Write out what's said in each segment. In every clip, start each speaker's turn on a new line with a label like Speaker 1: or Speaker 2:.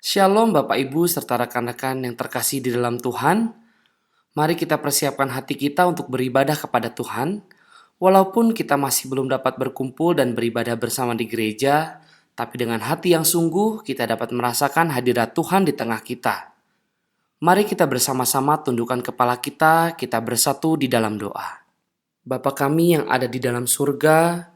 Speaker 1: Shalom Bapak Ibu serta rekan-rekan yang terkasih di dalam Tuhan. Mari kita persiapkan hati kita untuk beribadah kepada Tuhan. Walaupun kita masih belum dapat berkumpul dan beribadah bersama di gereja, tapi dengan hati yang sungguh kita dapat merasakan hadirat Tuhan di tengah kita. Mari kita bersama-sama tundukkan kepala kita bersatu di dalam doa. Bapa kami yang ada di dalam surga,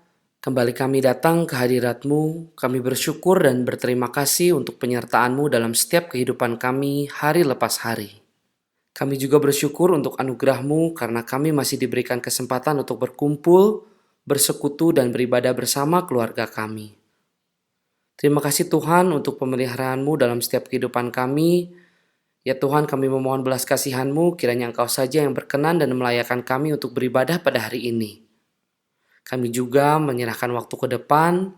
Speaker 1: kembali kami datang ke hadirat-Mu. Kami bersyukur dan berterima kasih untuk penyertaan-Mu dalam setiap kehidupan kami hari lepas hari. Kami juga bersyukur untuk anugerah-Mu karena kami masih diberikan kesempatan untuk berkumpul, bersekutu dan beribadah bersama keluarga kami. Terima kasih Tuhan untuk pemeliharaan-Mu dalam setiap kehidupan kami. Ya Tuhan, kami memohon belas kasihan-Mu, kiranya Engkau saja yang berkenan dan melayakkan kami untuk beribadah pada hari ini. Kami juga menyerahkan waktu ke depan,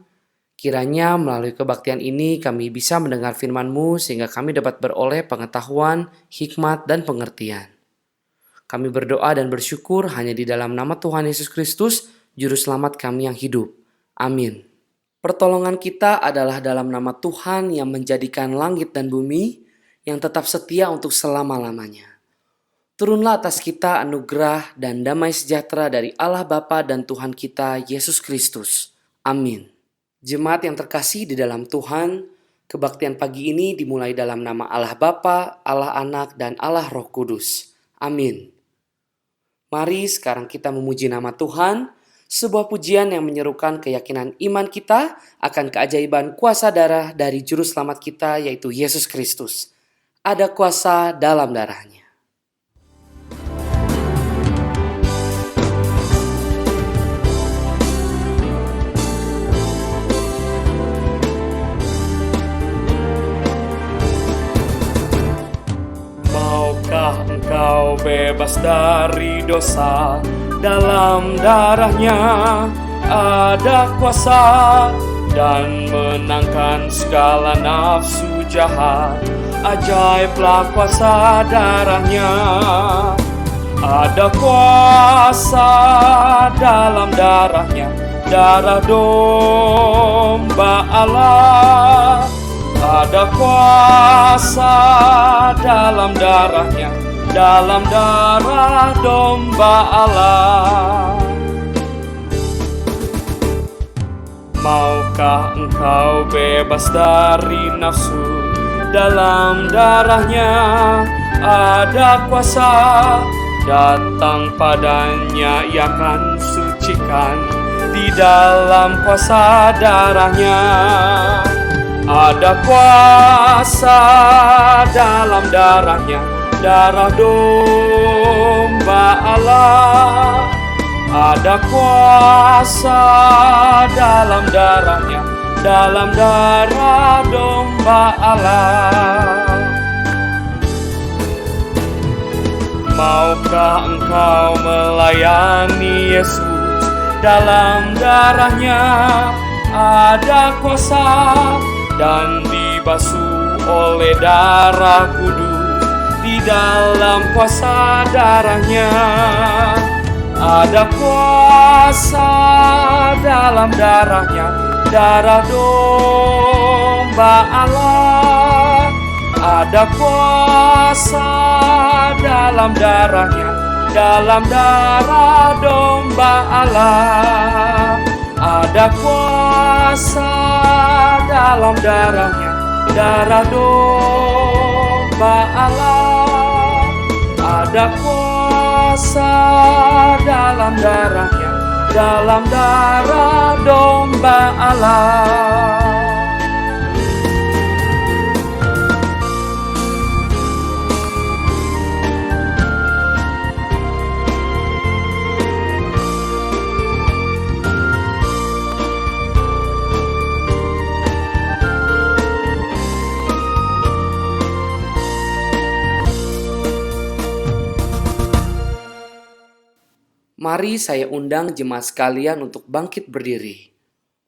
Speaker 1: kiranya melalui kebaktian ini kami bisa mendengar firman-Mu sehingga kami dapat beroleh pengetahuan, hikmat, dan pengertian. Kami berdoa dan bersyukur hanya di dalam nama Tuhan Yesus Kristus, Juru Selamat kami yang hidup. Amin. Pertolongan kita adalah dalam nama Tuhan yang menjadikan langit dan bumi, yang tetap setia untuk selama-lamanya. Turunlah atas kita anugerah dan damai sejahtera dari Allah Bapa dan Tuhan kita Yesus Kristus. Amin. Jemaat yang terkasih di dalam Tuhan, kebaktian pagi ini dimulai dalam nama Allah Bapa, Allah Anak, dan Allah Roh Kudus. Amin. Mari sekarang kita memuji nama Tuhan, sebuah pujian yang menyerukan keyakinan iman kita akan keajaiban kuasa darah dari Juru Selamat kita yaitu Yesus Kristus. Ada kuasa dalam darahnya. Maukah engkau bebas dari dosa? Dalam darahnya ada kuasa dan menangkan segala nafsu jahat. Ajaiblah kuasa darahnya. Ada kuasa dalam darahnya, darah domba Allah. Ada kuasa dalam darahnya, dalam darah domba Allah. Maukah engkau bebas dari nafsu? Dalam darahnya ada kuasa, datang padanya ia akan sucikan. Di dalam kuasa darahnya ada kuasa dalam darahnya, darah domba Allah. Ada kuasa dalam darahnya, dalam darah domba Allah. Maukah engkau melayani Yesus? Dalam darahnya ada kuasa dan dibasuh oleh darah kudus. Di dalam kuasa darahnya ada kuasa dalam darahnya, darah domba Allah. Ada kuasa dalam darahnya, dalam darah domba Allah. Ada kuasa dalam darahnya, darah domba Allah. Ada kuasa dalam darahnya, dalam darah domba Allah. Mari saya undang jemaat sekalian untuk bangkit berdiri.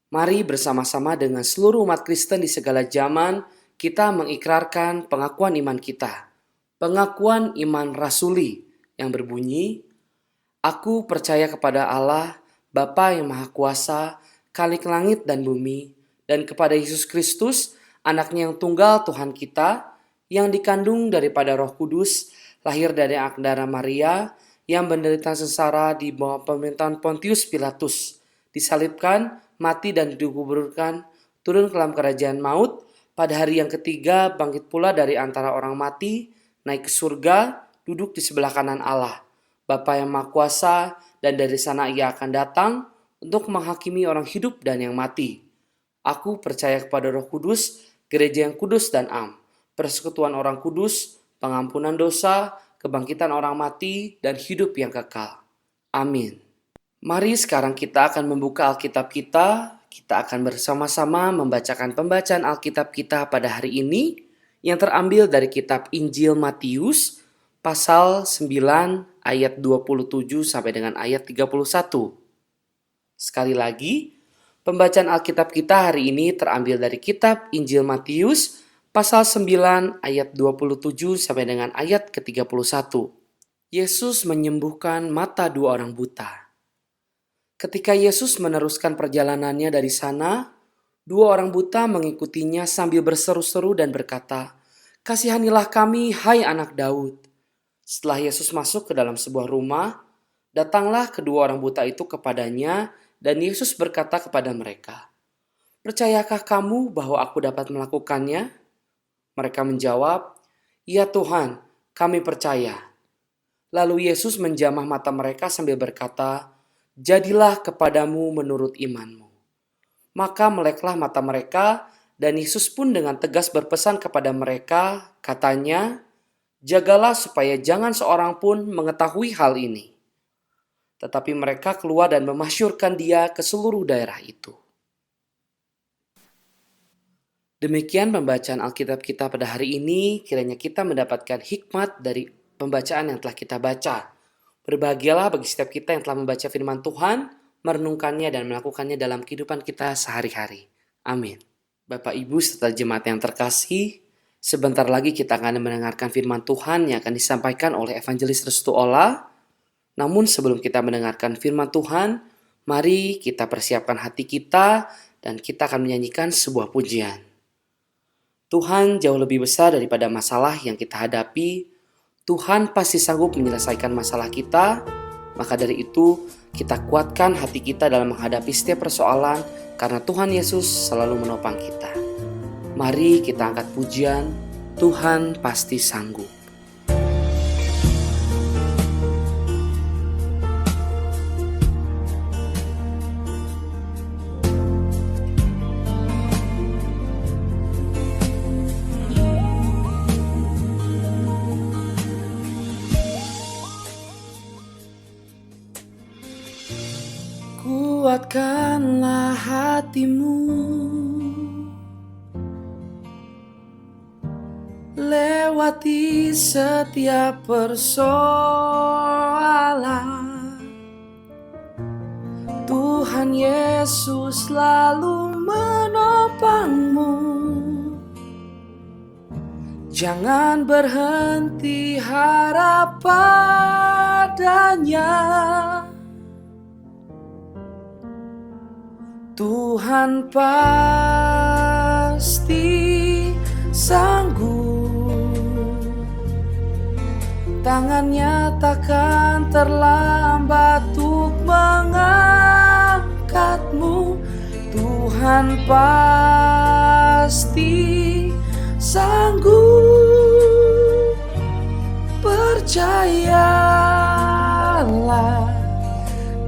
Speaker 1: Mari bersama-sama dengan seluruh umat Kristen di segala zaman kita mengikrarkan pengakuan iman kita. Pengakuan iman rasuli yang berbunyi, Aku percaya kepada Allah, Bapa yang Maha Kuasa, Khalik langit dan bumi, dan kepada Yesus Kristus, Anaknya yang tunggal Tuhan kita, yang dikandung daripada Roh Kudus, lahir dari Agdara Maria, yang menderita sengsara di bawah pemerintahan Pontius Pilatus, disalibkan, mati dan dikuburkan, turun ke dalam kerajaan maut, pada hari yang ketiga bangkit pula dari antara orang mati, naik ke surga, duduk di sebelah kanan Allah, Bapa yang Maha Kuasa, dan dari sana ia akan datang untuk menghakimi orang hidup dan yang mati. Aku percaya kepada Roh Kudus, gereja yang kudus dan am, persekutuan orang kudus, pengampunan dosa, kebangkitan orang mati, dan hidup yang kekal. Amin. Mari sekarang kita akan membuka Alkitab kita. Kita akan bersama-sama membacakan pembacaan Alkitab kita pada hari ini yang terambil dari kitab Injil Matius pasal 9 ayat 27 sampai dengan ayat 31. Sekali lagi, pembacaan Alkitab kita hari ini terambil dari kitab Injil Matius pasal 9 ayat 27 sampai dengan ayat ke-31. Yesus menyembuhkan mata dua orang buta. Ketika Yesus meneruskan perjalanannya dari sana, dua orang buta mengikutinya sambil berseru-seru dan berkata, "Kasihanilah kami, hai anak Daud." Setelah Yesus masuk ke dalam sebuah rumah, datanglah kedua orang buta itu kepadanya, dan Yesus berkata kepada mereka, "Percayakah kamu bahwa aku dapat melakukannya?" Mereka menjawab, "Ya Tuhan, kami percaya." Lalu Yesus menjamah mata mereka sambil berkata, "Jadilah kepadamu menurut imanmu." Maka meleklah mata mereka, dan Yesus pun dengan tegas berpesan kepada mereka, katanya, "Jagalah supaya jangan seorang pun mengetahui hal ini." Tetapi mereka keluar dan memasyurkan dia ke seluruh daerah itu. Demikian pembacaan Alkitab kita pada hari ini. Kiranya kita mendapatkan hikmat dari pembacaan yang telah kita baca. Berbahagialah bagi setiap kita yang telah membaca firman Tuhan, merenungkannya dan melakukannya dalam kehidupan kita sehari-hari. Amin. Bapak, Ibu, serta jemaat yang terkasih, sebentar lagi kita akan mendengarkan firman Tuhan yang akan disampaikan oleh Evangelis Restu Ola. Namun sebelum kita mendengarkan firman Tuhan, mari kita persiapkan hati kita dan kita akan menyanyikan sebuah pujian. Tuhan jauh lebih besar daripada masalah yang kita hadapi. Tuhan pasti sanggup menyelesaikan masalah kita. Maka dari itu, kita kuatkan hati kita dalam menghadapi setiap persoalan karena Tuhan Yesus selalu menopang kita. Mari kita angkat pujian, Tuhan pasti sanggup. Kuatkanlah hatimu, lewati setiap persoalan. Tuhan Yesus selalu menopangmu. Jangan berhenti harap padanya. Tuhan pasti sanggup, tangannya takkan terlambat untuk mengangkatmu. Tuhan pasti sanggup, percayalah,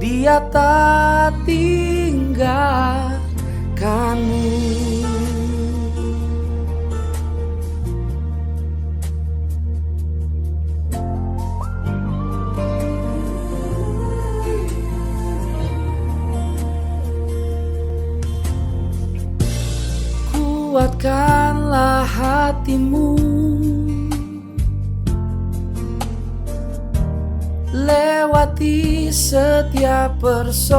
Speaker 1: Dia tak tinggalkanmu. Kuatkanlah hatimu, lewati setiap persoalan.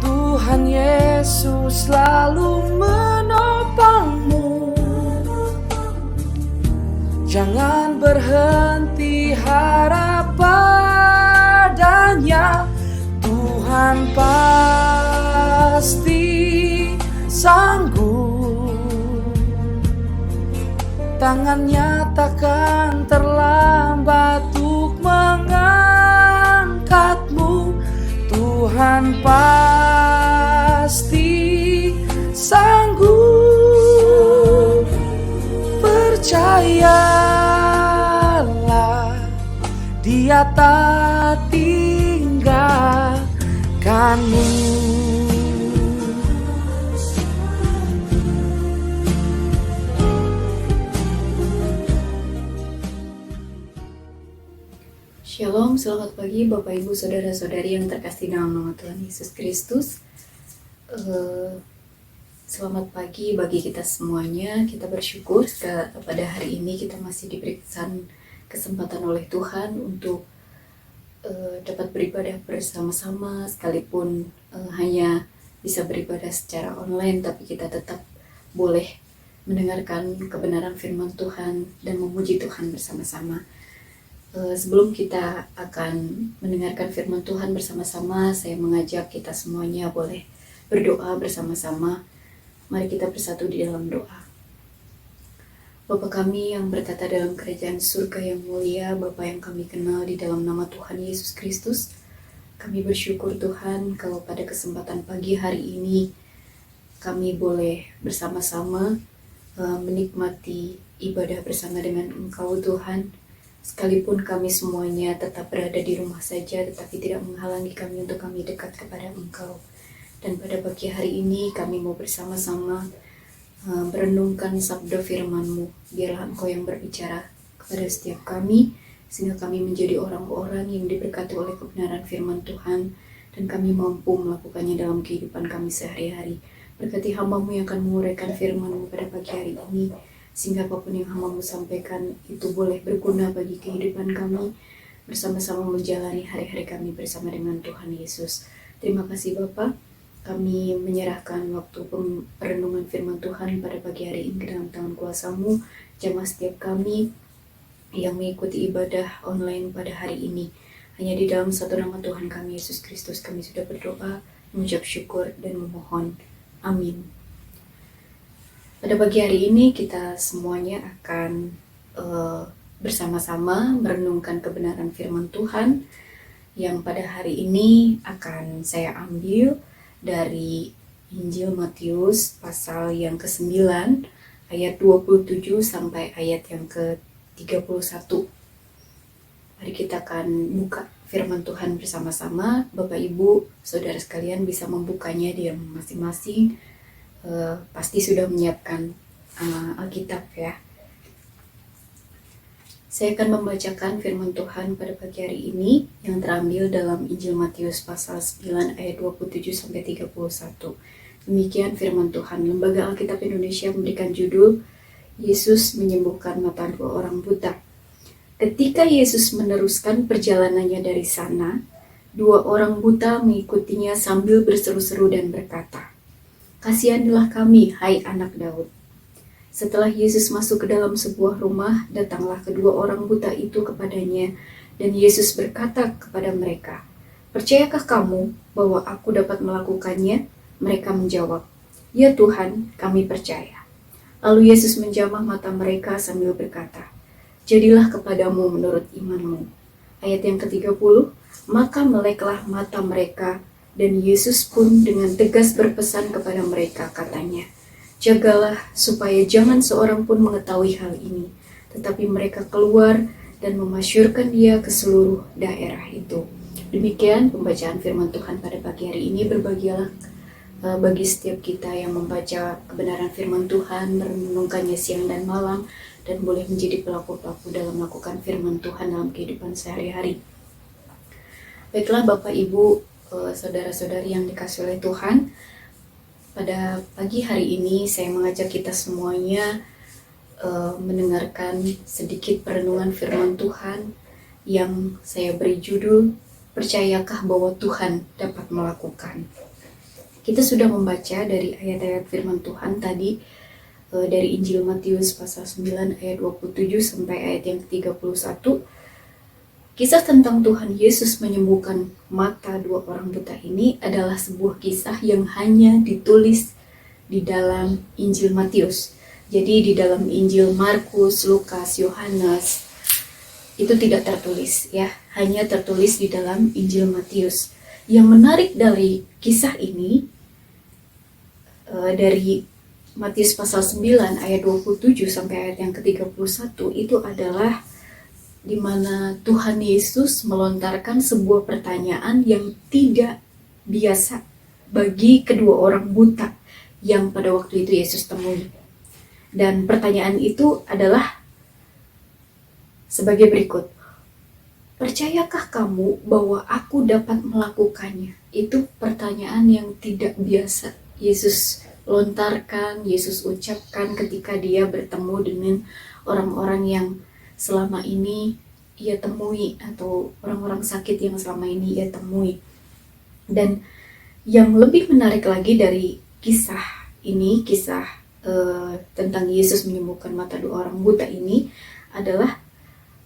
Speaker 1: Tuhan Yesus selalu menopangmu. Jangan berhenti harap padanya. Tuhan pasti Tangannya takkan terlambat untuk mengangkatmu. Tuhan pasti sanggup. Percayalah, Dia tak tinggalkanmu.
Speaker 2: Shalom, selamat pagi Bapak Ibu Saudara-saudari yang terkasih dalam nama Tuhan Yesus Kristus. Selamat pagi bagi kita semuanya. Kita bersyukur pada hari ini kita masih diberikan kesempatan oleh Tuhan untuk dapat beribadah bersama-sama, sekalipun hanya bisa beribadah secara online, tapi kita tetap boleh mendengarkan kebenaran firman Tuhan dan memuji Tuhan bersama-sama. Sebelum kita akan mendengarkan firman Tuhan bersama-sama, saya mengajak kita semuanya boleh berdoa bersama-sama. Mari kita bersatu di dalam doa. Bapa kami yang bertata dalam kerajaan surga yang mulia, Bapa yang kami kenal di dalam nama Tuhan Yesus Kristus, kami bersyukur Tuhan kalau pada kesempatan pagi hari ini kami boleh bersama-sama menikmati ibadah bersama dengan Engkau Tuhan. Sekalipun kami semuanya tetap berada di rumah saja, tetapi tidak menghalangi kami untuk kami dekat kepada Engkau. Dan pada pagi hari ini kami mau bersama-sama merenungkan sabda firman-Mu. Biarlah Engkau yang berbicara kepada setiap kami, sehingga kami menjadi orang-orang yang diberkati oleh kebenaran firman Tuhan, dan kami mampu melakukannya dalam kehidupan kami sehari-hari. Berkati hamba-Mu yang akan menguraikan firman-Mu pada pagi hari ini, sehingga apapun yang hamba-Mu sampaikan itu boleh berguna bagi kehidupan kami, bersama-sama menjalani hari-hari kami bersama dengan Tuhan Yesus. Terima kasih Bapa, kami menyerahkan waktu perenungan firman Tuhan pada pagi hari ini ke dalam tangan kuasa-Mu. Jamah setiap kami yang mengikuti ibadah online pada hari ini, hanya di dalam satu nama Tuhan kami Yesus Kristus kami sudah berdoa, mengucap syukur dan memohon. Amin. Pada pagi hari ini kita semuanya akan bersama-sama merenungkan kebenaran firman Tuhan yang pada hari ini akan saya ambil dari Injil Matius pasal yang ke-9 ayat 27 sampai ayat yang ke-31. Mari kita akan buka firman Tuhan bersama-sama. Bapak Ibu, Saudara sekalian bisa membukanya di rumah masing-masing. Pasti sudah menyiapkan Alkitab ya. Saya akan membacakan firman Tuhan pada pagi hari ini yang terambil dalam Injil Matius pasal 9 ayat 27 sampai 31. Demikian firman Tuhan. Lembaga Alkitab Indonesia memberikan judul Yesus menyembuhkan mata dua orang buta. Ketika Yesus meneruskan perjalanannya dari sana, dua orang buta mengikutinya sambil berseru-seru dan berkata, "Kasihanilah kami, hai anak Daud." Setelah Yesus masuk ke dalam sebuah rumah, datanglah kedua orang buta itu kepadanya, dan Yesus berkata kepada mereka, "Percayakah kamu bahwa aku dapat melakukannya?" Mereka menjawab, "Ya Tuhan, kami percaya." Lalu Yesus menjamah mata mereka sambil berkata, "Jadilah kepadamu menurut imanmu." Ayat yang ke-30, maka meleklah mata mereka, dan Yesus pun dengan tegas berpesan kepada mereka, katanya, "Jagalah supaya jangan seorang pun mengetahui hal ini." Tetapi mereka keluar dan memasyurkan dia ke seluruh daerah itu. Demikian pembacaan firman Tuhan pada pagi hari ini. Berbahagialah bagi setiap kita yang membaca kebenaran firman Tuhan, merenungkannya siang dan malam, dan boleh menjadi pelaku-pelaku dalam melakukan firman Tuhan dalam kehidupan sehari-hari. Baiklah Bapak Ibu, saudara-saudari yang dikasihi oleh Tuhan, pada pagi hari ini saya mengajak kita semuanya mendengarkan sedikit perenungan firman Tuhan yang saya beri judul, "Percayakah bahwa Tuhan dapat melakukan?" Kita sudah membaca dari ayat-ayat firman Tuhan tadi dari Injil Matius pasal 9 ayat 27 sampai ayat yang ke-31. Kisah tentang Tuhan Yesus menyembuhkan mata dua orang buta ini adalah sebuah kisah yang hanya ditulis di dalam Injil Matius. Jadi di dalam Injil Markus, Lukas, Yohanes itu tidak tertulis ya, hanya tertulis di dalam Injil Matius. Yang menarik dari kisah ini dari Matius pasal 9 ayat 27 sampai ayat yang ke-31 itu adalah di mana Tuhan Yesus melontarkan sebuah pertanyaan yang tidak biasa bagi kedua orang buta yang pada waktu itu Yesus temui. Dan pertanyaan itu adalah sebagai berikut. Percayakah kamu bahwa aku dapat melakukannya? Itu pertanyaan yang tidak biasa Yesus lontarkan, Yesus ucapkan ketika dia bertemu dengan orang-orang yang selama ini ia temui, atau orang-orang sakit yang selama ini ia temui. Dan yang lebih menarik lagi dari kisah ini, kisah tentang Yesus menyembuhkan mata dua orang buta ini adalah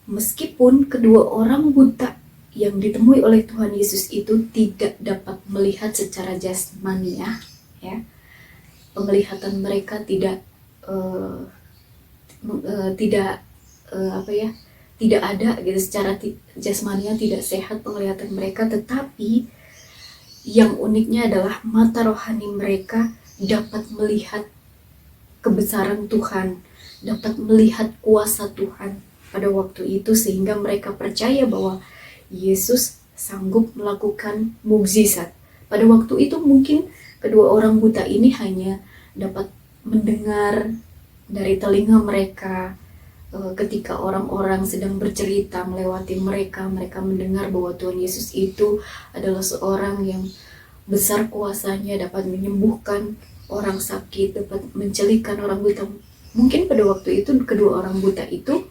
Speaker 2: meskipun kedua orang buta yang ditemui oleh Tuhan Yesus itu tidak dapat melihat secara jasmaniah, ya, penglihatan mereka tidak tidak ada gitu, secara jasmaniah tidak sehat penglihatan mereka, tetapi yang uniknya adalah mata rohani mereka dapat melihat kebesaran Tuhan, dapat melihat kuasa Tuhan pada waktu itu, sehingga mereka percaya bahwa Yesus sanggup melakukan mukjizat. Pada waktu itu mungkin kedua orang buta ini hanya dapat mendengar dari telinga mereka ketika orang-orang sedang bercerita melewati mereka mendengar bahwa Tuhan Yesus itu adalah seorang yang besar kuasanya, dapat menyembuhkan orang sakit, dapat mencelikakan orang buta. Mungkin pada waktu itu kedua orang buta itu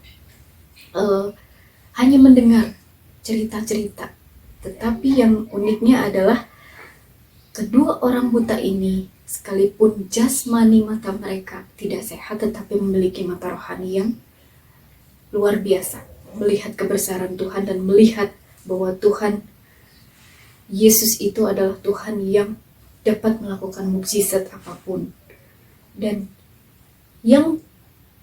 Speaker 2: hanya mendengar cerita-cerita. Tetapi yang uniknya adalah kedua orang buta ini, sekalipun jasmani mata mereka tidak sehat, tetapi memiliki mata rohani yang luar biasa, melihat kebesaran Tuhan dan melihat bahwa Tuhan Yesus itu adalah Tuhan yang dapat melakukan mukjizat apapun. Dan yang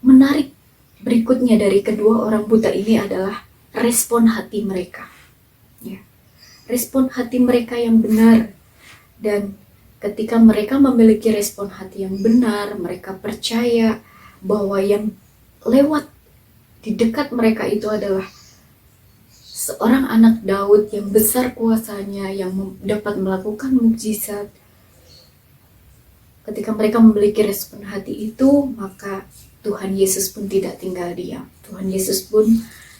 Speaker 2: menarik berikutnya dari kedua orang buta ini adalah respon hati mereka, ya. Respon hati mereka yang benar. Dan ketika mereka memiliki respon hati yang benar, mereka percaya bahwa yang lewat di dekat mereka itu adalah seorang anak Daud yang besar kuasanya, yang dapat melakukan mukjizat. Ketika mereka memiliki respon hati itu, maka Tuhan Yesus pun tidak tinggal diam. Tuhan Yesus pun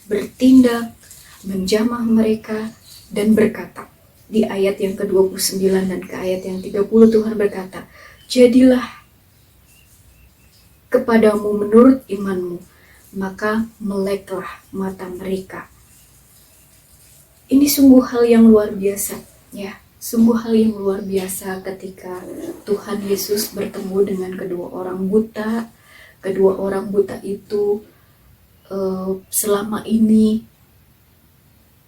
Speaker 2: bertindak, menjamah mereka, dan berkata, di ayat yang ke-29 dan ke ayat yang 30 Tuhan berkata, jadilah kepadamu menurut imanmu, maka meleklah mata mereka. Ini sungguh hal yang luar biasa, ya. Sungguh hal yang luar biasa ketika Tuhan Yesus bertemu dengan kedua orang buta. Kedua orang buta itu selama ini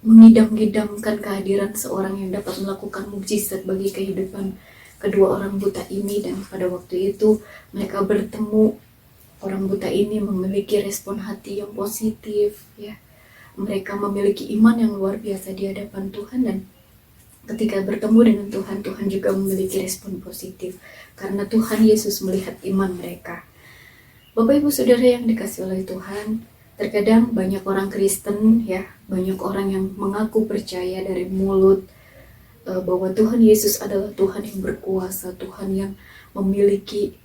Speaker 2: mengidam-idamkan kehadiran seorang yang dapat melakukan mukjizat bagi kehidupan kedua orang buta ini. Dan pada waktu itu mereka bertemu, orang buta ini memiliki respon hati yang positif, ya. Mereka memiliki iman yang luar biasa di hadapan Tuhan, dan ketika bertemu dengan Tuhan, Tuhan juga memiliki respon positif karena Tuhan Yesus melihat iman mereka. Bapak Ibu Saudara yang dikasihi oleh Tuhan, terkadang banyak orang Kristen, ya, banyak orang yang mengaku percaya dari mulut bahwa Tuhan Yesus adalah Tuhan yang berkuasa, Tuhan yang memiliki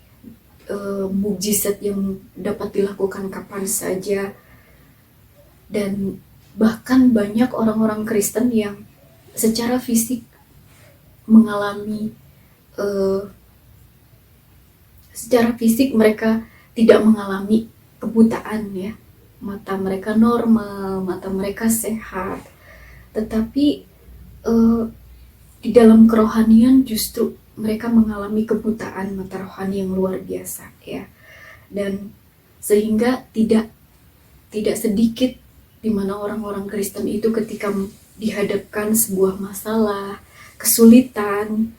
Speaker 2: mukjizat yang dapat dilakukan kapan saja. Dan bahkan banyak orang-orang Kristen yang secara fisik mengalami secara fisik mereka tidak mengalami kebutaan, ya. Mata mereka normal, mata mereka sehat, tetapi di dalam kerohanian justru mereka mengalami kebutaan mata rohani yang luar biasa, ya. Dan sehingga tidak sedikit di mana orang-orang Kristen itu ketika dihadapkan sebuah masalah, kesulitan,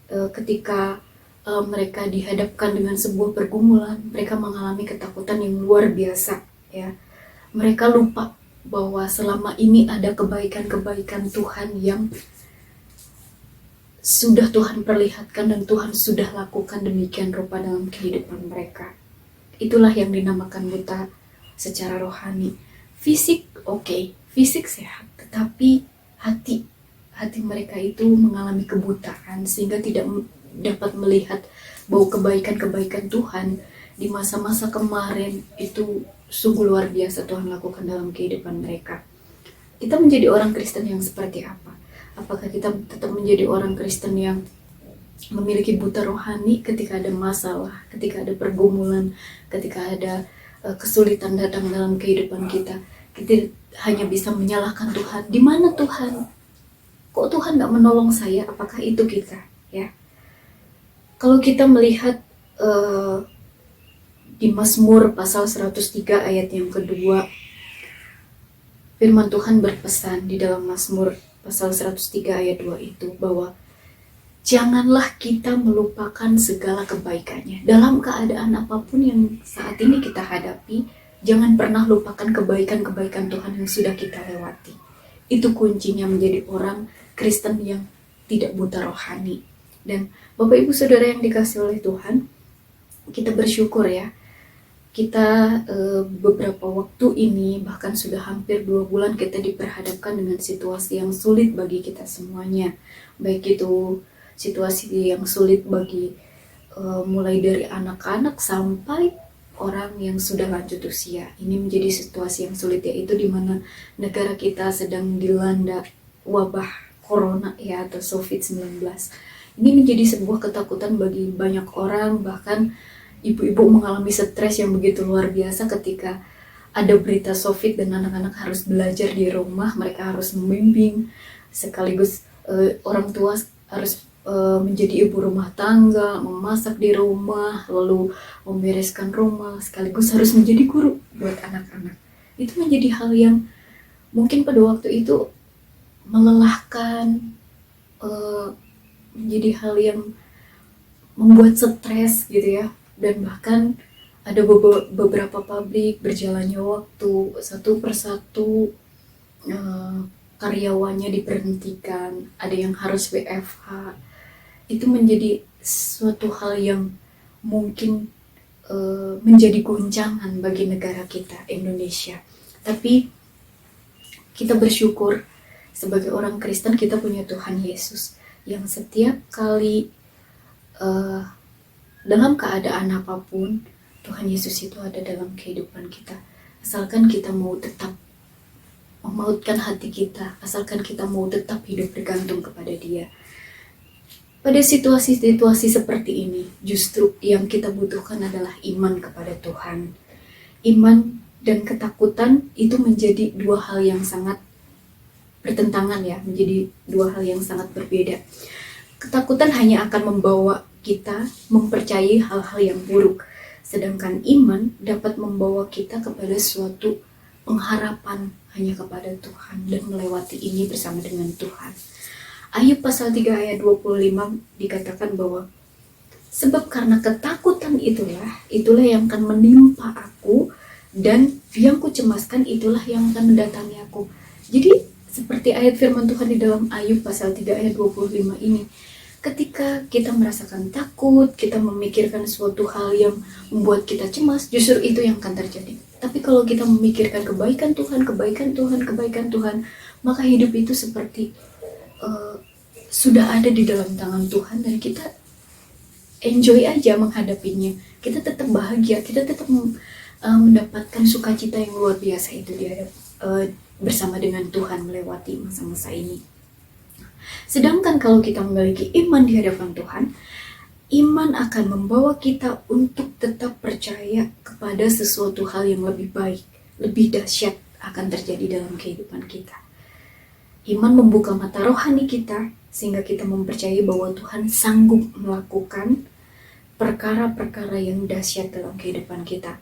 Speaker 2: ketika mereka dihadapkan dengan sebuah pergumulan, mereka mengalami ketakutan yang luar biasa, ya. Mereka lupa bahwa selama ini ada kebaikan-kebaikan Tuhan yang sudah Tuhan perlihatkan dan Tuhan sudah lakukan demikian rupa dalam kehidupan mereka. Itulah yang dinamakan buta secara rohani. Fisik oke, fisik sehat, tetapi hati mereka itu mengalami kebutaan sehingga tidak dapat melihat bahwa kebaikan-kebaikan Tuhan di masa-masa kemarin itu sungguh luar biasa Tuhan lakukan dalam kehidupan mereka. Kita menjadi orang Kristen yang seperti apa? Apakah kita tetap menjadi orang Kristen yang memiliki buta rohani ketika ada masalah, ketika ada pergumulan, ketika ada kesulitan datang dalam kehidupan kita? Kita hanya bisa menyalahkan Tuhan. Di mana Tuhan? Kok Tuhan gak menolong saya? Apakah itu kita? Ya. Kalau kita melihat di Mazmur pasal 103 ayat yang kedua, firman Tuhan berpesan di dalam Mazmur pasal 103 ayat 2 itu bahwa janganlah kita melupakan segala kebaikannya. Dalam keadaan apapun yang saat ini kita hadapi, jangan pernah lupakan kebaikan-kebaikan Tuhan yang sudah kita lewati. Itu kuncinya menjadi orang Kristen yang tidak buta rohani. Dan Bapak Ibu Saudara yang dikasihi oleh Tuhan, kita bersyukur ya. Kita beberapa waktu ini, bahkan sudah hampir 2 bulan kita diperhadapkan dengan situasi yang sulit bagi kita semuanya. Baik itu situasi yang sulit bagi mulai dari anak-anak sampai orang yang sudah lanjut usia. Ini menjadi situasi yang sulit, yaitu di mana negara kita sedang dilanda wabah corona ya, atau COVID-19. Ini menjadi sebuah ketakutan bagi banyak orang, bahkan ibu-ibu mengalami stres yang begitu luar biasa ketika ada berita COVID dan anak-anak harus belajar di rumah. Mereka harus membimbing, sekaligus orang tua harus menjadi ibu rumah tangga, memasak di rumah, lalu membereskan rumah, sekaligus harus menjadi guru buat anak-anak. Itu menjadi hal yang mungkin pada waktu itu melelahkan, menjadi hal yang membuat stres gitu ya. Dan bahkan ada beberapa pabrik berjalannya waktu, satu persatu karyawannya diberhentikan, ada yang harus WFH. Itu menjadi suatu hal yang mungkin menjadi guncangan bagi negara kita, Indonesia. Tapi kita bersyukur sebagai orang Kristen kita punya Tuhan Yesus yang setiap kali dalam keadaan apapun, Tuhan Yesus itu ada dalam kehidupan kita. Asalkan kita mau tetap memautkan hati kita, asalkan kita mau tetap hidup bergantung kepada Dia. Pada situasi-situasi seperti ini, justru yang kita butuhkan adalah iman kepada Tuhan. Iman dan ketakutan itu menjadi 2 hal yang sangat bertentangan ya, menjadi 2 hal yang sangat berbeda. Ketakutan hanya akan membawa kita mempercayai hal-hal yang buruk, sedangkan iman dapat membawa kita kepada suatu pengharapan hanya kepada Tuhan dan melewati ini bersama dengan Tuhan. Ayub pasal 3 ayat 25 dikatakan bahwa sebab karena ketakutan itulah yang akan menimpa aku, dan yang kucemaskan itulah yang akan mendatangi aku. Jadi seperti ayat firman Tuhan di dalam Ayub pasal 3 ayat 25 ini, ketika kita merasakan takut, kita memikirkan suatu hal yang membuat kita cemas, justru itu yang akan terjadi. Tapi kalau kita memikirkan kebaikan Tuhan, maka hidup itu seperti sudah ada di dalam tangan Tuhan, dan kita enjoy aja menghadapinya. Kita tetap bahagia, kita tetap mendapatkan sukacita yang luar biasa itu bersama dengan Tuhan melewati masa-masa ini. Sedangkan kalau kita memiliki iman di hadapan Tuhan, iman akan membawa kita untuk tetap percaya kepada sesuatu hal yang lebih baik, lebih dahsyat akan terjadi dalam kehidupan kita. Iman membuka mata rohani kita sehingga kita mempercayai bahwa Tuhan sanggup melakukan perkara-perkara yang dahsyat dalam kehidupan kita.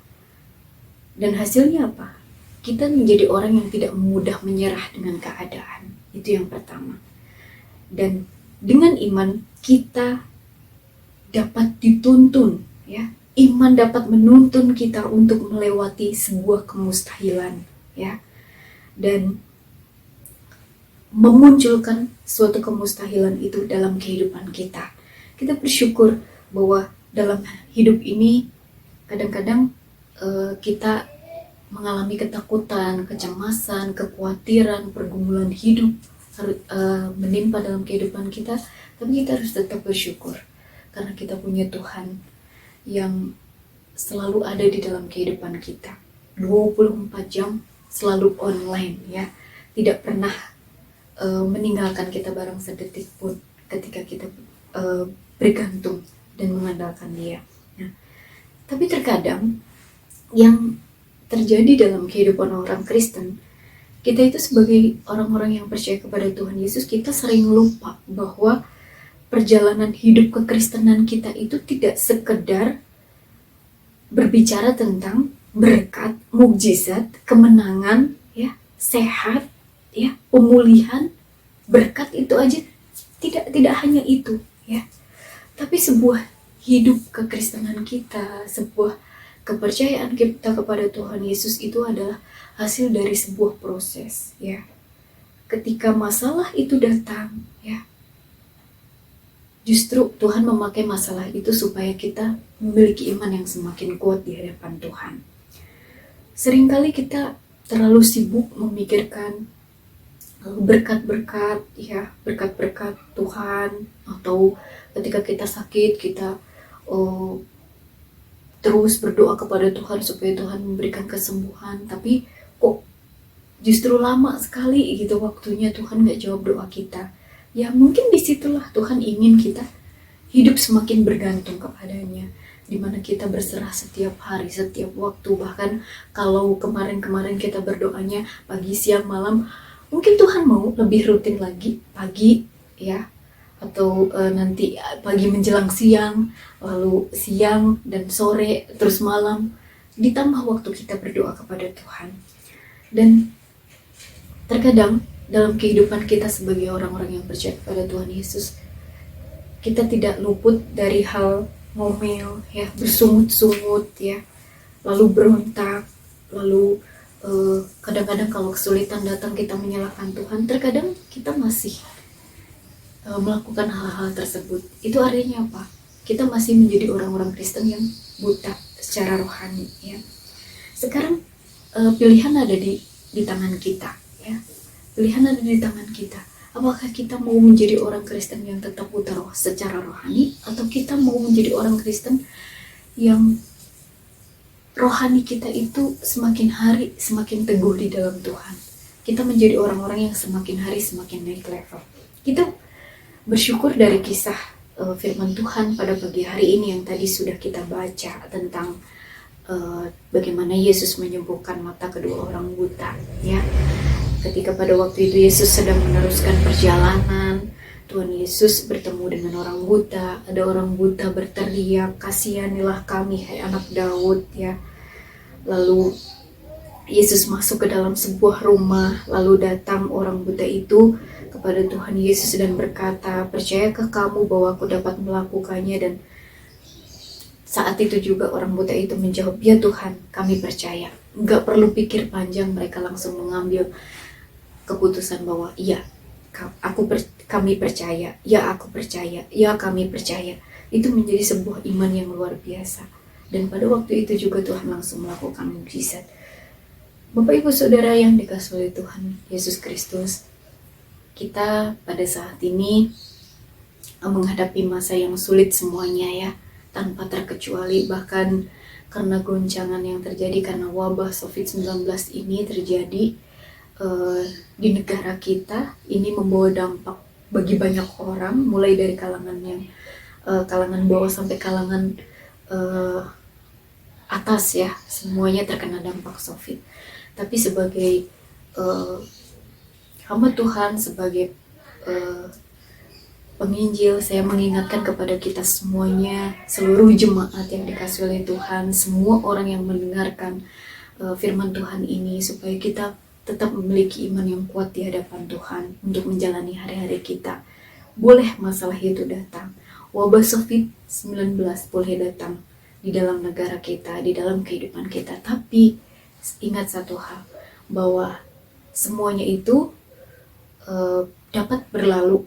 Speaker 2: Dan hasilnya apa? Kita menjadi orang yang tidak mudah menyerah dengan keadaan. Itu yang pertama. Dan dengan iman kita dapat dituntun, ya. Iman dapat menuntun kita untuk melewati sebuah kemustahilan, ya. Dan memunculkan suatu kemustahilan itu dalam kehidupan kita. Kita bersyukur bahwa dalam hidup ini kadang-kadang kita mengalami ketakutan, kecemasan, kekhawatiran, pergumulan hidup menimpa dalam kehidupan kita, tapi kita harus tetap bersyukur karena kita punya Tuhan yang selalu ada di dalam kehidupan kita. 24 jam selalu online, ya. Tidak pernah meninggalkan kita barang sedetik pun ketika kita bergantung dan mengandalkan Dia. Nah, tapi terkadang yang terjadi dalam kehidupan orang Kristen, kita itu sebagai orang-orang yang percaya kepada Tuhan Yesus, kita sering lupa bahwa perjalanan hidup kekristenan kita itu tidak sekedar berbicara tentang berkat, mukjizat, kemenangan, ya, sehat, ya, pemulihan, berkat itu aja. Tidak hanya itu, ya. Tapi sebuah hidup kekristenan kita, sebuah kepercayaan kita kepada Tuhan Yesus itu adalah hasil dari sebuah proses, ya. Ketika masalah itu datang, ya, justru Tuhan memakai masalah itu supaya kita memiliki iman yang semakin kuat di hadapan Tuhan. Seringkali kita terlalu sibuk memikirkan berkat-berkat, ya, berkat-berkat Tuhan, atau ketika kita sakit kita terus berdoa kepada Tuhan supaya Tuhan memberikan kesembuhan, tapi kok justru lama sekali gitu waktunya Tuhan gak jawab doa kita. Ya mungkin disitulah Tuhan ingin kita hidup semakin bergantung kepadanya, dimana kita berserah setiap hari, setiap waktu. Bahkan kalau kemarin-kemarin kita berdoanya pagi, siang, malam, mungkin Tuhan mau lebih rutin lagi pagi, ya, atau nanti pagi menjelang siang, lalu siang dan sore, terus malam, ditambah waktu kita berdoa kepada Tuhan. Dan terkadang dalam kehidupan kita sebagai orang-orang yang percaya kepada Tuhan Yesus, kita tidak luput dari hal ngomel, ya, bersungut-sungut, ya, lalu berontak, lalu kadang-kadang kalau kesulitan datang kita menyalahkan Tuhan. Terkadang kita masih melakukan hal-hal tersebut. Itu artinya apa? Kita masih menjadi orang-orang Kristen yang buta secara rohani, ya. Sekarang pilihan ada di tangan kita, ya. Pilihan ada di tangan kita. Apakah kita mau menjadi orang Kristen yang tetap buta secara rohani, atau kita mau menjadi orang Kristen yang rohani kita itu semakin hari semakin teguh di dalam Tuhan. Kita menjadi orang-orang yang semakin hari semakin naik level. Kita bersyukur dari kisah firman Tuhan pada pagi hari ini yang tadi sudah kita baca tentang bagaimana Yesus menyembuhkan mata kedua orang buta, ya. Ketika pada waktu itu Yesus sedang meneruskan perjalanan, Tuhan Yesus bertemu dengan orang buta. Ada orang buta berteriak, "Kasihanilah kami, hai anak Daud," ya. Lalu Yesus masuk ke dalam sebuah rumah, lalu datang orang buta itu kepada Tuhan Yesus dan berkata, "Percayakah kamu bahwa aku dapat melakukannya?" Dan saat itu juga orang buta itu menjawab, "Ya Tuhan, kami percaya." Nggak perlu pikir panjang, mereka langsung mengambil keputusan bahwa iya, kami percaya, ya aku percaya, ya kami percaya. Itu menjadi sebuah iman yang luar biasa. Dan pada waktu itu juga Tuhan langsung melakukan mukjizat. Bapak Ibu Saudara yang dikasihi oleh Tuhan Yesus Kristus, kita pada saat ini menghadapi masa yang sulit semuanya, ya, tanpa terkecuali. Bahkan karena goncangan yang terjadi karena wabah COVID-19 ini terjadi di negara kita, ini membawa dampak bagi banyak orang, mulai dari kalangan yang kalangan bawah sampai kalangan atas, ya, semuanya terkena dampak COVID. Tapi sebagai hamba Tuhan, sebagai penginjil, saya mengingatkan kepada kita semuanya, seluruh jemaat yang dikasihi oleh Tuhan, semua orang yang mendengarkan firman Tuhan ini, supaya kita tetap memiliki iman yang kuat di hadapan Tuhan untuk menjalani hari-hari kita. Boleh masalah itu datang, wabah COVID-19 boleh datang di dalam negara kita, di dalam kehidupan kita. Tapi ingat satu hal, bahwa semuanya itu dapat berlalu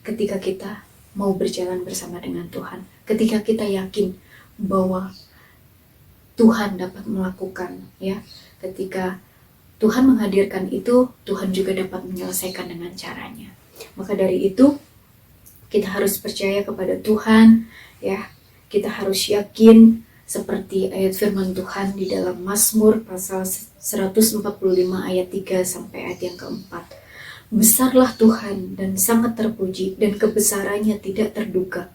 Speaker 2: ketika kita mau berjalan bersama dengan Tuhan. Ketika kita yakin bahwa Tuhan dapat melakukan, ya. Ketika Tuhan menghadirkan itu, Tuhan juga dapat menyelesaikan dengan caranya. Maka dari itu, kita harus percaya kepada Tuhan, ya. Kita harus yakin seperti ayat firman Tuhan di dalam Mazmur pasal 145 ayat 3 sampai ayat yang keempat. Besarlah Tuhan dan sangat terpuji, dan kebesarannya tidak terduga.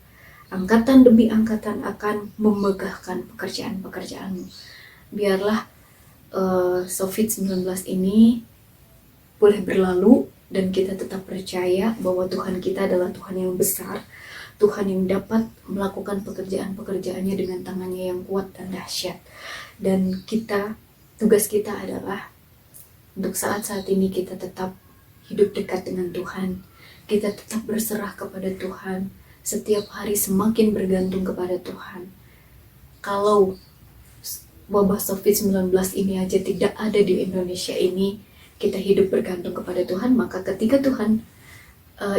Speaker 2: Angkatan demi angkatan akan memegahkan pekerjaan-pekerjaanmu. Biarlah COVID-19 ini boleh berlalu, dan kita tetap percaya bahwa Tuhan kita adalah Tuhan yang besar, Tuhan yang dapat melakukan pekerjaan-pekerjaannya dengan tangannya yang kuat dan dahsyat. Dan tugas kita adalah untuk saat-saat ini kita tetap hidup dekat dengan Tuhan. Kita tetap berserah kepada Tuhan. Setiap hari semakin bergantung kepada Tuhan. Kalau wabah COVID-19 ini aja tidak ada di Indonesia ini, kita hidup bergantung kepada Tuhan, maka ketika Tuhan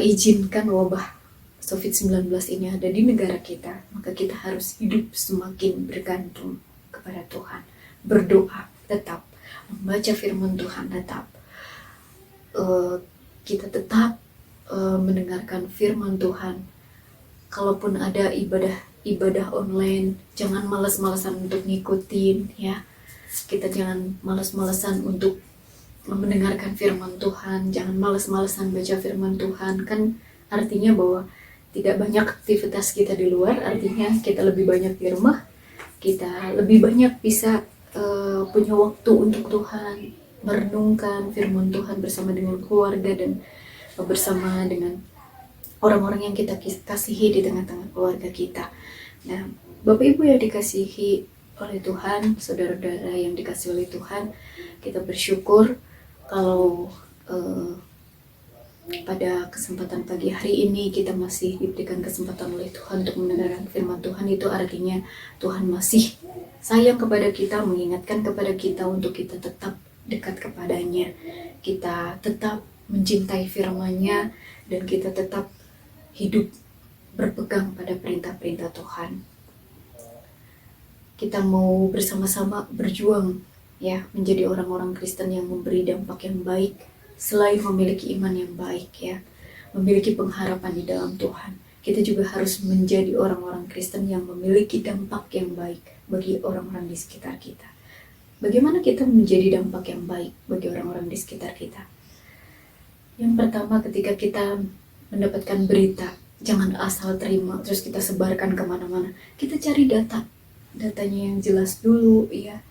Speaker 2: izinkan wabah COVID-19 ini ada di negara kita, maka kita harus hidup semakin bergantung kepada Tuhan. Berdoa tetap, membaca firman Tuhan tetap, kita tetap mendengarkan firman Tuhan. Kalaupun ada ibadah online, jangan malas-malasan untuk ngikutin, ya. Kita jangan malas-malasan untuk mendengarkan firman Tuhan, jangan malas-malasan baca firman Tuhan. Kan artinya bahwa tidak banyak aktivitas kita di luar, artinya kita lebih banyak di rumah, kita lebih banyak bisa punya waktu untuk Tuhan, merenungkan firman Tuhan bersama dengan keluarga dan bersama dengan orang-orang yang kita kasihi di tengah-tengah keluarga kita. Nah, Bapak Ibu yang dikasihi oleh Tuhan, saudara-saudara yang dikasihi oleh Tuhan, kita bersyukur kalau pada kesempatan pagi hari ini kita masih diberikan kesempatan oleh Tuhan untuk mendengarkan firman Tuhan. Itu artinya Tuhan masih sayang kepada kita, mengingatkan kepada kita untuk kita tetap dekat kepadanya, kita tetap mencintai firman-Nya, dan kita tetap hidup berpegang pada perintah-perintah Tuhan. Kita mau bersama-sama berjuang, ya, menjadi orang-orang Kristen yang memberi dampak yang baik, selain memiliki iman yang baik, ya, memiliki pengharapan di dalam Tuhan. Kita juga harus menjadi orang-orang Kristen yang memiliki dampak yang baik bagi orang-orang di sekitar kita. Bagaimana kita menjadi dampak yang baik bagi orang-orang di sekitar kita? Yang pertama, ketika kita mendapatkan berita, jangan asal terima terus kita sebarkan kemana-mana. Kita cari datanya yang jelas dulu, ya.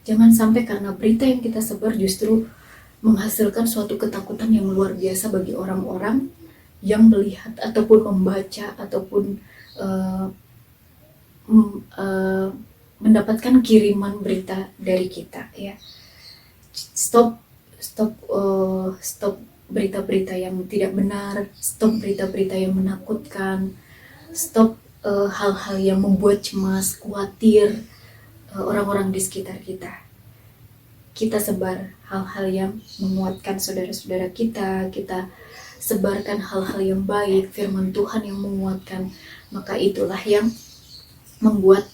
Speaker 2: Jangan sampai karena berita yang kita sebar justru menghasilkan suatu ketakutan yang luar biasa bagi orang-orang yang melihat ataupun membaca ataupun mendapatkan kiriman berita dari kita, ya. Stop berita-berita yang tidak benar, stop berita-berita yang menakutkan, stop hal-hal yang membuat cemas, khawatir orang-orang di sekitar kita. Kita sebar hal-hal yang menguatkan saudara-saudara kita, kita sebarkan hal-hal yang baik, firman Tuhan yang menguatkan, maka itulah yang membuat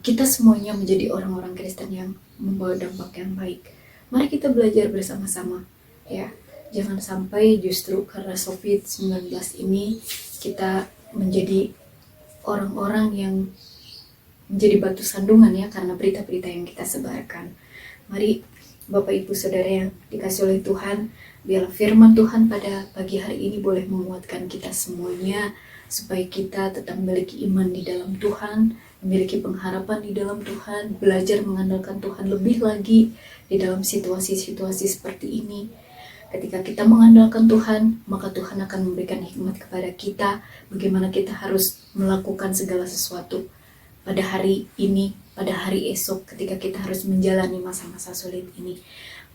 Speaker 2: kita semuanya menjadi orang-orang Kristen yang membawa dampak yang baik. Mari kita belajar bersama-sama, ya. Jangan sampai justru karena COVID-19 ini kita menjadi orang-orang yang menjadi batu sandungan, ya, karena berita-berita yang kita sebarkan. Mari Bapak Ibu Saudara yang dikasihi oleh Tuhan, biarlah firman Tuhan pada pagi hari ini boleh menguatkan kita semuanya, supaya kita tetap memiliki iman di dalam Tuhan, memiliki pengharapan di dalam Tuhan, belajar mengandalkan Tuhan lebih lagi di dalam situasi-situasi seperti ini. Ketika kita mengandalkan Tuhan, maka Tuhan akan memberikan hikmat kepada kita bagaimana kita harus melakukan segala sesuatu pada hari ini, pada hari esok, ketika kita harus menjalani masa-masa sulit ini.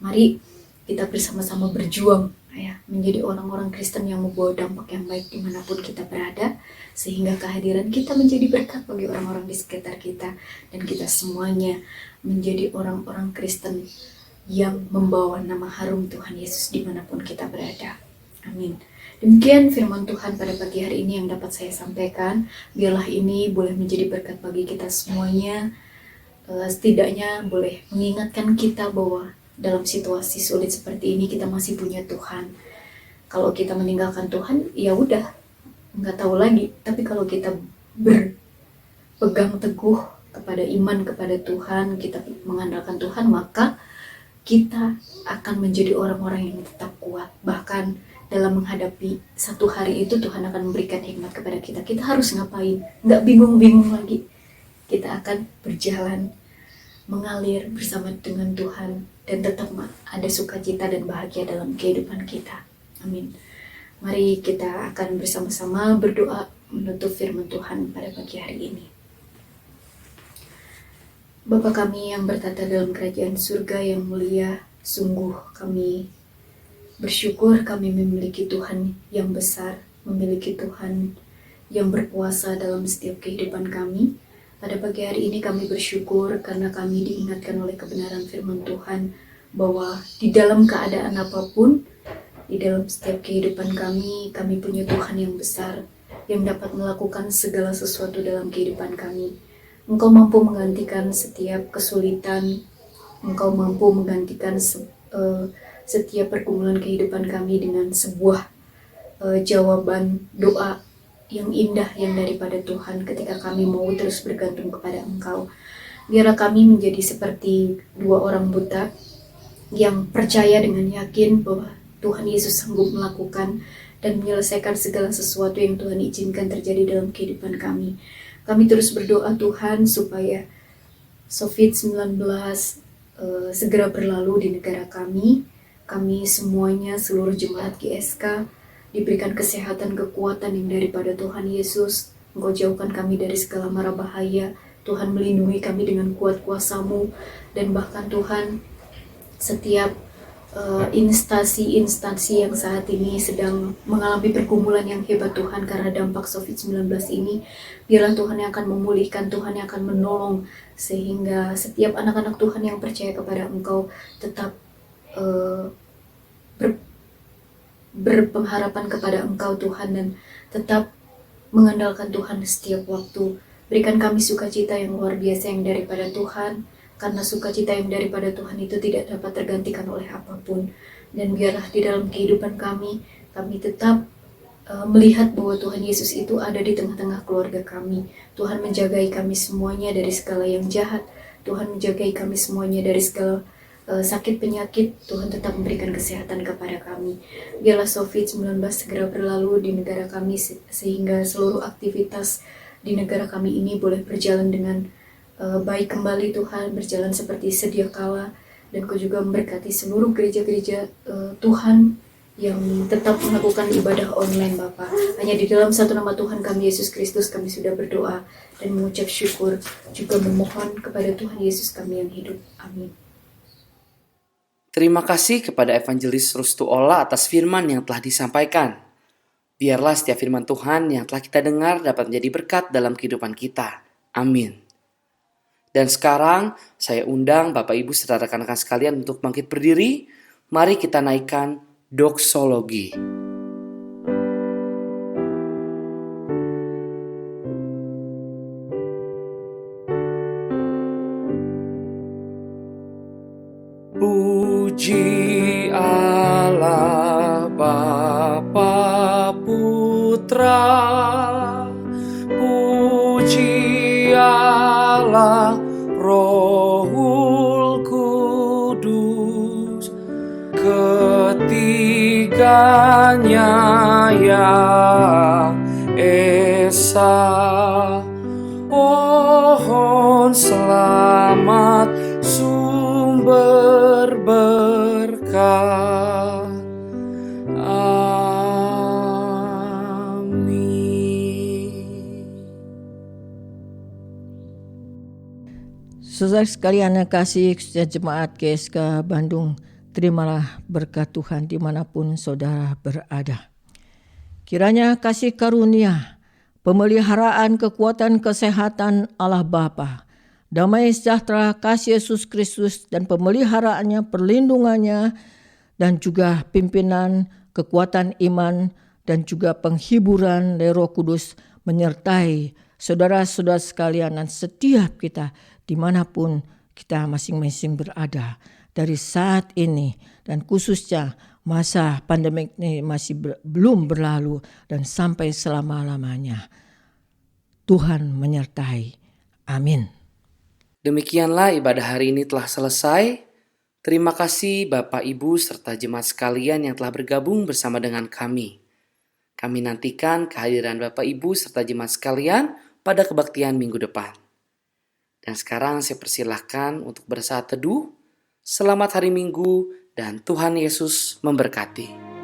Speaker 2: Mari kita bersama-sama berjuang, ya, menjadi orang-orang Kristen yang membawa dampak yang baik dimanapun kita berada, sehingga kehadiran kita menjadi berkat bagi orang-orang di sekitar kita, dan kita semuanya menjadi orang-orang Kristen yang membawa nama harum Tuhan Yesus dimanapun kita berada. Amin. Demikian firman Tuhan pada pagi hari ini yang dapat saya sampaikan. Biarlah ini boleh menjadi berkat bagi kita semuanya, setidaknya boleh mengingatkan kita bahwa dalam situasi sulit seperti ini kita masih punya Tuhan. Kalau kita meninggalkan Tuhan, ya udah, nggak tahu lagi. Tapi kalau kita berpegang teguh kepada iman kepada Tuhan, kita mengandalkan Tuhan, maka kita akan menjadi orang-orang yang tetap kuat. Bahkan dalam menghadapi satu hari itu, Tuhan akan memberikan hikmat kepada kita. Kita harus ngapain? Nggak bingung-bingung lagi. Kita akan berjalan mengalir bersama dengan Tuhan dan tetap ada sukacita dan bahagia dalam kehidupan kita. Amin. Mari kita akan bersama-sama berdoa menutup firman Tuhan pada pagi hari ini. Bapa kami yang bertata dalam kerajaan surga yang mulia, sungguh kami bersyukur kami memiliki Tuhan yang besar, memiliki Tuhan yang berkuasa dalam setiap kehidupan kami. Pada pagi hari ini kami bersyukur karena kami diingatkan oleh kebenaran firman Tuhan bahwa di dalam keadaan apapun, di dalam setiap kehidupan kami punya Tuhan yang besar yang dapat melakukan segala sesuatu dalam kehidupan kami. Engkau mampu menggantikan setiap kesulitan, Engkau mampu menggantikan setiap pergumulan kehidupan kami dengan sebuah jawaban doa yang indah yang daripada Tuhan ketika kami mau terus bergantung kepada Engkau. Biarlah kami menjadi seperti dua orang buta yang percaya dengan yakin bahwa Tuhan Yesus sanggup melakukan dan menyelesaikan segala sesuatu yang Tuhan izinkan terjadi dalam kehidupan kami. Kami terus berdoa Tuhan supaya COVID-19 segera berlalu di negara kami. Kami semuanya, seluruh jemaat GSK, diberikan kesehatan, kekuatan yang daripada Tuhan Yesus. Engkau jauhkan kami dari segala mara bahaya. Tuhan melindungi kami dengan kuat kuasa-Mu. Dan bahkan Tuhan, setiap instansi yang saat ini sedang mengalami pergumulan yang hebat Tuhan karena dampak COVID-19 ini, biarlah Tuhan yang akan memulihkan, Tuhan yang akan menolong, sehingga setiap anak-anak Tuhan yang percaya kepada Engkau tetap berpengharapan kepada Engkau Tuhan dan tetap mengandalkan Tuhan setiap waktu. Berikan kami sukacita yang luar biasa yang daripada Tuhan, karena sukacita yang daripada Tuhan itu tidak dapat tergantikan oleh apapun. Dan biarlah di dalam kehidupan kami tetap melihat bahwa Tuhan Yesus itu ada di tengah-tengah keluarga kami. Tuhan menjagai kami semuanya dari segala yang jahat. Tuhan menjagai kami semuanya dari segala sakit penyakit. Tuhan tetap memberikan kesehatan kepada kami. Biarlah COVID-19 segera berlalu di negara kami, sehingga seluruh aktivitas di negara kami ini boleh berjalan dengan baik kembali Tuhan, berjalan seperti sedia kala. Dan Kau juga memberkati seluruh gereja-gereja Tuhan yang tetap melakukan ibadah online Bapa. Hanya di dalam satu nama Tuhan kami Yesus Kristus kami sudah berdoa dan mengucap syukur, juga memohon kepada Tuhan Yesus kami yang hidup. Amin.
Speaker 1: Terima kasih kepada Evangelis Rustu Ola atas firman yang telah disampaikan. Biarlah setiap firman Tuhan yang telah kita dengar dapat menjadi berkat dalam kehidupan kita. Amin. Dan sekarang saya undang Bapak Ibu serta rekan-rekan sekalian untuk bangkit berdiri. Mari kita naikkan doksologi. Puji Allah Bapa Putra, puji Allah Rohul Kudus, ketiganya yang esa. Pohon selamat sumber berkat. Amin.
Speaker 3: Saudara sekalian yang kasih, khususnya jemaat GSK Bandung, terimalah berkat Tuhan dimanapun saudara berada. Kiranya kasih karunia, pemeliharaan, kekuatan, kesehatan Allah Bapa, damai sejahtera kasih Yesus Kristus dan pemeliharaannya, perlindungannya, dan juga pimpinan, kekuatan iman, dan juga penghiburan dari Roh Kudus menyertai saudara-saudara sekalian dan setiap kita dimanapun kita masing-masing berada dari saat ini, dan khususnya masa pandemik ini masih belum berlalu dan sampai selama-lamanya. Tuhan menyertai. Amin.
Speaker 1: Demikianlah ibadah hari ini telah selesai. Terima kasih Bapak, Ibu, serta jemaat sekalian yang telah bergabung bersama dengan kami. Kami nantikan kehadiran Bapak, Ibu, serta jemaat sekalian pada kebaktian minggu depan. Dan sekarang saya persilahkan untuk bersaat teduh. Selamat hari Minggu dan Tuhan Yesus memberkati.